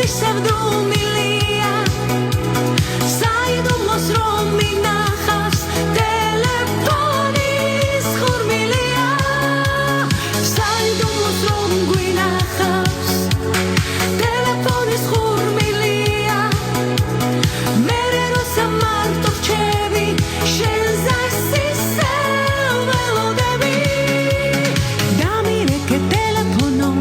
სევდუმილია საიდუმლოს რომ მინახავს ტელეფონის ხურმილია საიდუმლოს რომ გვინახავს ტელეფონის ხურმილია მერე როცა მარტო რჩები შენს არსის ველოდები დამირეკე ტელეფონო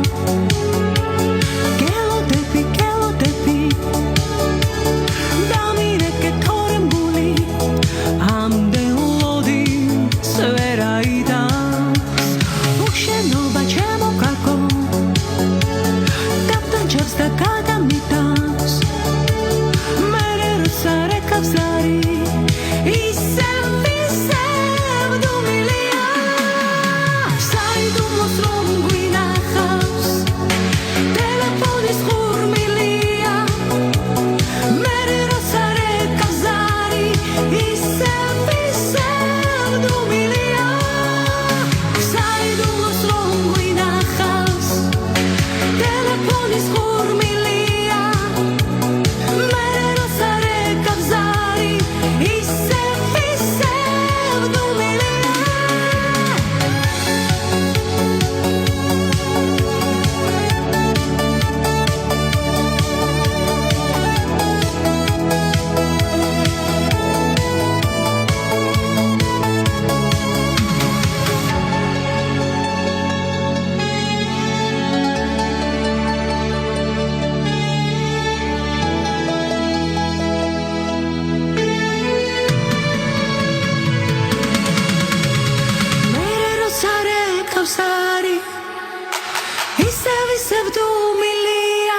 სევდუმილია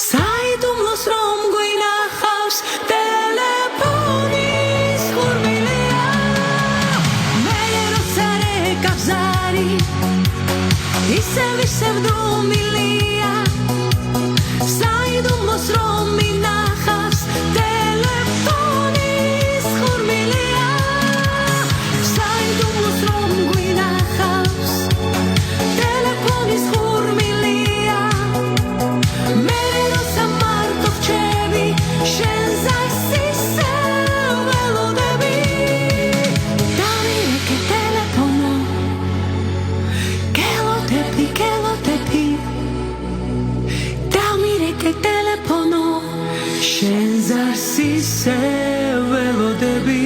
საიდუმლოს რომ გვინახავს ტელეფონის ხურმილია მერე როცა რეკავს ზარი ისევ სევდუმილია საიდუმლოს რომ მინახავს ტელეფონის ხურმილია საიდუმლოს რომ გვინახავს ტელეფონის ხურმილია მერე როცა მარტო რჩები შენს არსის ველოდები დამირეკე ტელეფონო გელოდები დამირეკე ტელეფონო შენს არსის ველოდები